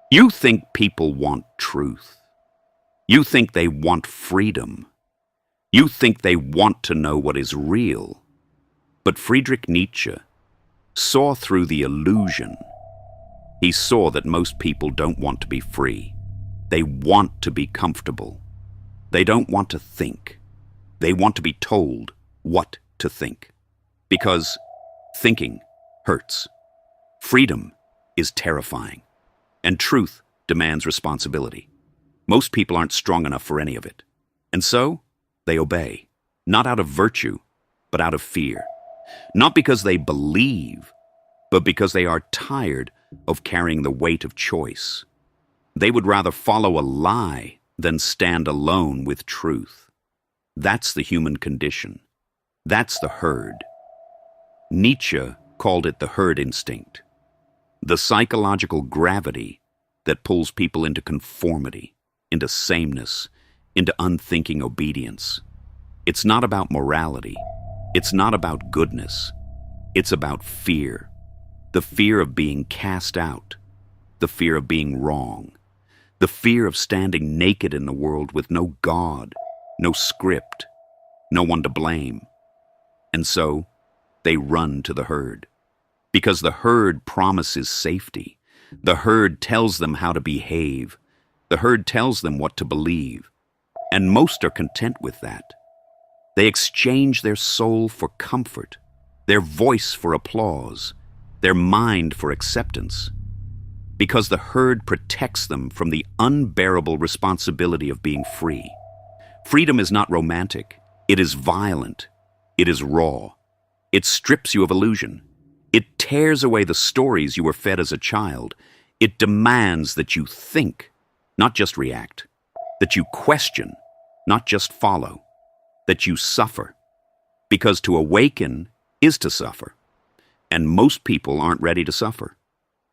You think people want truth. You think they want freedom. You think they want to know what is real. But Friedrich Nietzsche saw through the illusion. He saw that most people don't want to be free. They want to be comfortable. They don't want to think. They want to be told what to think. Because thinking hurts. Freedom is terrifying. And truth demands responsibility. Most people aren't strong enough for any of it. And so, they obey. Not out of virtue, but out of fear. Not because they believe, but because they are tired of carrying the weight of choice. They would rather follow a lie than stand alone with truth. That's the human condition. That's the herd. Nietzsche called it the herd instinct. The psychological gravity that pulls people into conformity, into sameness, into unthinking obedience. It's not about morality. It's not about goodness. It's about fear. The fear of being cast out. The fear of being wrong. The fear of standing naked in the world with no God, no script, no one to blame. And so, they run to the herd. Because the herd promises safety. The herd tells them how to behave. The herd tells them what to believe. And most are content with that. They exchange their soul for comfort, their voice for applause, their mind for acceptance. Because the herd protects them from the unbearable responsibility of being free. Freedom is not romantic. It is violent. It is raw. It strips you of illusion. It tears away the stories you were fed as a child. It demands that you think, not just react. That you question, not just follow. That you suffer. Because to awaken is to suffer. And most people aren't ready to suffer.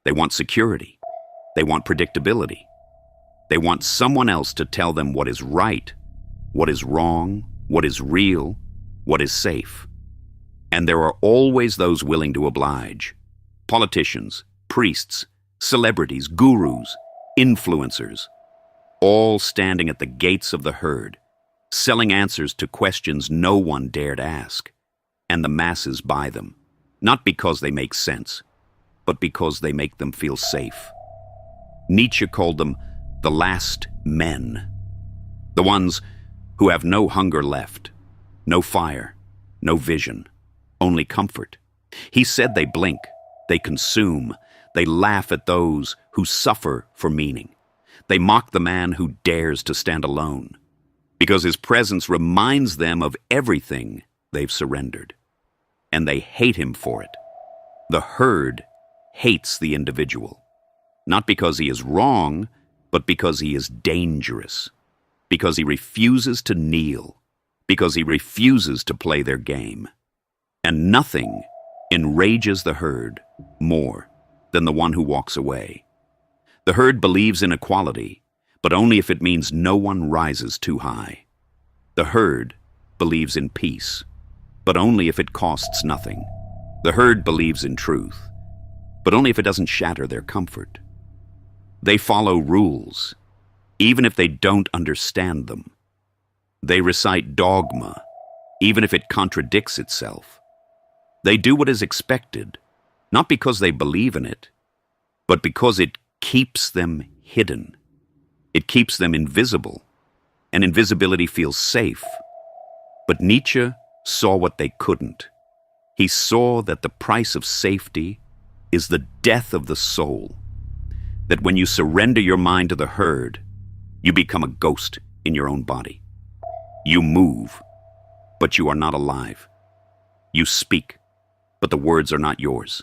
They want security. They want predictability. They want someone else to tell them what is right, what is wrong, what is real, what is safe. And there are always those willing to oblige. Politicians, priests, celebrities, gurus, influencers, all standing at the gates of the herd, selling answers to questions no one dared ask. And the masses buy them, not because they make sense, but because they make them feel safe. Nietzsche called them the last men, the ones who have no hunger left, no fire, no vision, only comfort. He said they blink, they consume, they laugh at those who suffer for meaning. They mock the man who dares to stand alone, because his presence reminds them of everything they've surrendered. And they hate him for it. The herd hates the individual. Not because he is wrong, but because he is dangerous. Because he refuses to kneel. Because he refuses to play their game. And nothing enrages the herd more than the one who walks away. The herd believes in equality, but only if it means no one rises too high. The herd believes in peace, but only if it costs nothing. The herd believes in truth, but only if it doesn't shatter their comfort. They follow rules, even if they don't understand them. They recite dogma, even if it contradicts itself. They do what is expected, not because they believe in it, but because it keeps them hidden. It keeps them invisible, and invisibility feels safe. But Nietzsche saw what they couldn't. He saw that the price of safety is the death of the soul. That when you surrender your mind to the herd, you become a ghost in your own body. You move, but you are not alive. You speak, but the words are not yours.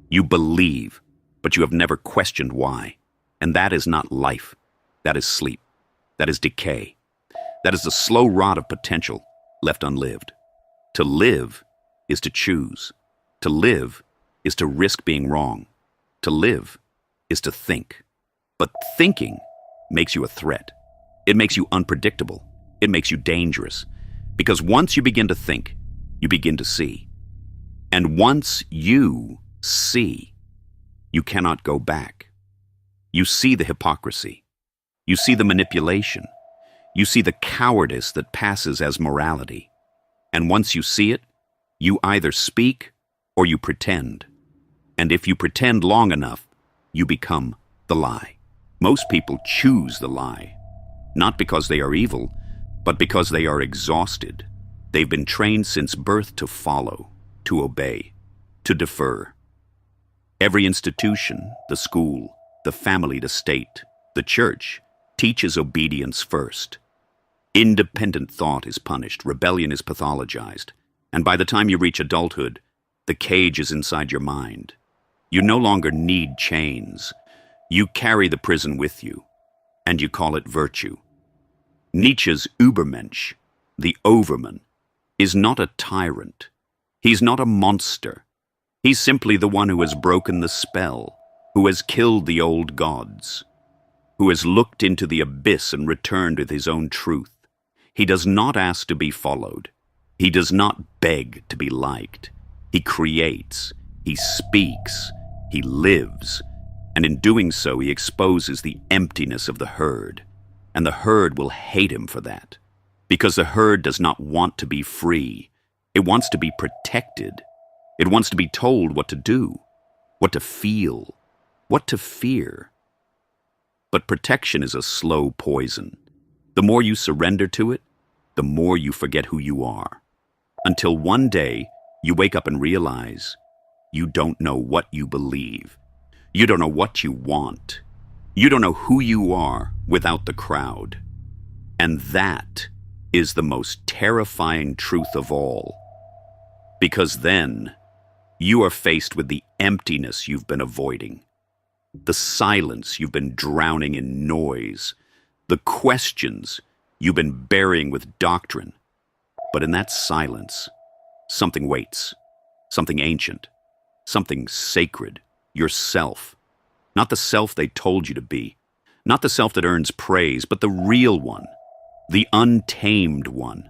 You believe, but you have never questioned why. And that is not life. That is sleep. That is decay. That is the slow rot of potential left unlived. To live is to choose. To live is to risk being wrong. To live is to think. But thinking makes you a threat. It makes you unpredictable. It makes you dangerous. Because once you begin to think, you begin to see. And once you see, you cannot go back. You see the hypocrisy. You see the manipulation. You see the cowardice that passes as morality. And once you see it, you either speak or you pretend. And if you pretend long enough, you become the lie. Most people choose the lie, not because they are evil, but because they are exhausted. They've been trained since birth to follow, to obey, to defer. Every institution, the school, the family, the state, the church, teaches obedience first. Independent thought is punished, rebellion is pathologized, and by the time you reach adulthood, the cage is inside your mind. You no longer need chains. You carry the prison with you, and you call it virtue. Nietzsche's Übermensch, the overman, is not a tyrant. He's not a monster. He's simply the one who has broken the spell, who has killed the old gods, who has looked into the abyss and returned with his own truth. He does not ask to be followed. He does not beg to be liked. He creates, he speaks, he lives, and in doing so he exposes the emptiness of the herd, and the herd will hate him for that, because the herd does not want to be free. It wants to be protected. It wants to be told what to do, what to feel, what to fear. But protection is a slow poison. The more you surrender to it, the more you forget who you are. Until one day, you wake up and realize you don't know what you believe. You don't know what you want. You don't know who you are without the crowd. And that is the most terrifying truth of all. Because then, you are faced with the emptiness you've been avoiding, the silence you've been drowning in noise, the questions you've been burying with doctrine. But in that silence, something waits, something ancient, something sacred, yourself. Not the self they told you to be, not the self that earns praise, but the real one, the untamed one,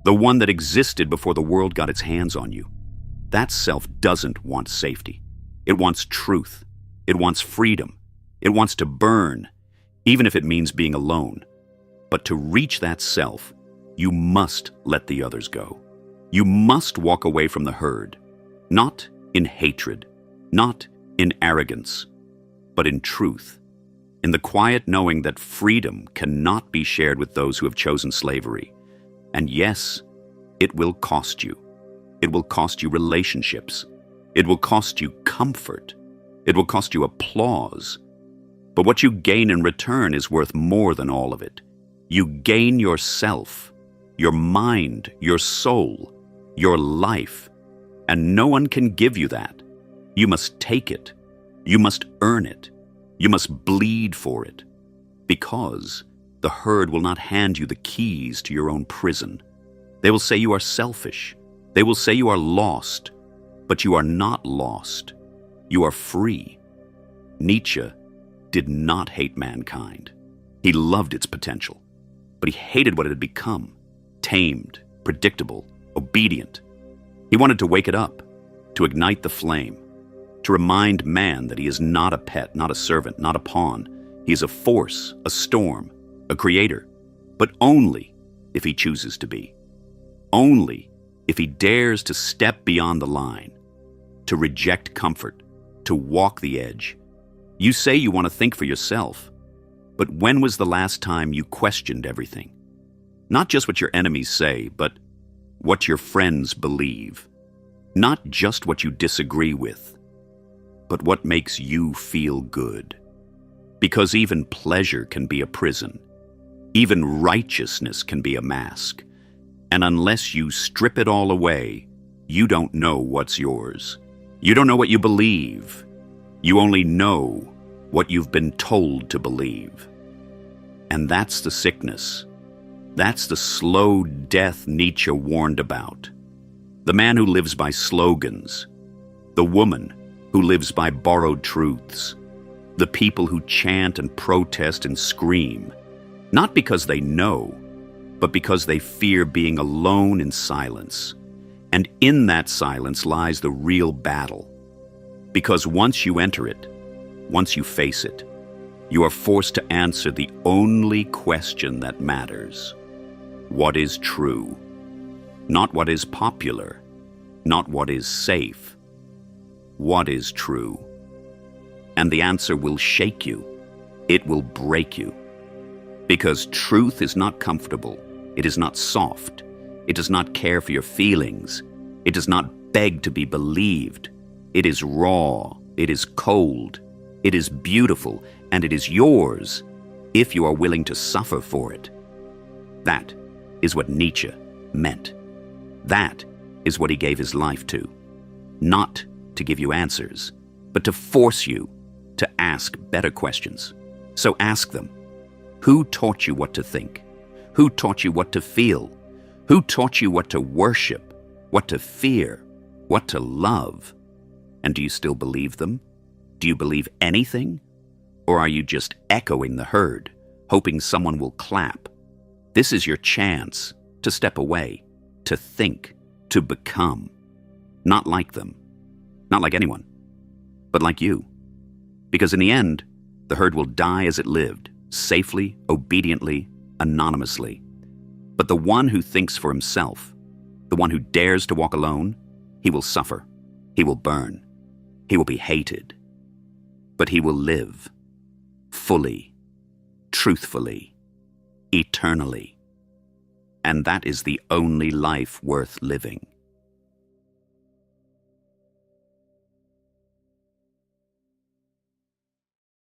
the one that existed before the world got its hands on you. That self doesn't want safety. It wants truth. It wants freedom. It wants to burn, even if it means being alone. But to reach that self, you must let the others go. You must walk away from the herd, not in hatred, not in arrogance, but in truth, in the quiet knowing that freedom cannot be shared with those who have chosen slavery. And yes, it will cost you. It will cost you relationships. It will cost you comfort. It will cost you applause. But what you gain in return is worth more than all of it. You gain yourself, your mind, your soul, your life, and no one can give you that. You must take it. You must earn it. You must bleed for it, because the herd will not hand you the keys to your own prison. They will say you are selfish. They will say you are lost, but you are not lost. You are free. Nietzsche did not hate mankind. He loved its potential, but he hated what it had become, tamed, predictable, obedient. He wanted to wake it up, to ignite the flame, to remind man that he is not a pet, not a servant, not a pawn. He is a force, a storm, a creator, but only if he chooses to be. Only if he dares to step beyond the line, to reject comfort, to walk the edge. You say you want to think for yourself, but when was the last time you questioned everything? Not just what your enemies say, but what your friends believe. Not just what you disagree with, but what makes you feel good. Because even pleasure can be a prison. Even righteousness can be a mask. And unless you strip it all away, you don't know what's yours. You don't know what you believe. You only know what you've been told to believe. And that's the sickness. That's the slow death Nietzsche warned about. The man who lives by slogans. The woman who lives by borrowed truths. The people who chant and protest and scream, not because they know, but because they fear being alone in silence. And in that silence lies the real battle. Because once you enter it, once you face it, You are forced to answer the only question that matters. What is true? Not what is popular, not what is safe. What is true? And the answer will shake you. It will break you. Because truth is not comfortable. It is not soft. It does not care for your feelings. It does not beg to be believed. It is raw. It is cold. It is beautiful, and it is yours if you are willing to suffer for it. That is what Nietzsche meant. That is what he gave his life to. Not to give you answers, but to force you to ask better questions. So ask them. Who taught you what to think? Who taught you what to feel? Who taught you what to worship, what to fear, what to love? And do you still believe them? Do you believe anything? Or are you just echoing the herd, hoping someone will clap? This is your chance to step away, to think, to become. Not like them. Not like anyone. But like you. Because in the end, the herd will die as it lived, safely, obediently, anonymously. But the one who thinks for himself, the one who dares to walk alone, he will suffer. He will burn. He will be hated. But he will live. Fully. Truthfully. Eternally. And that is the only life worth living.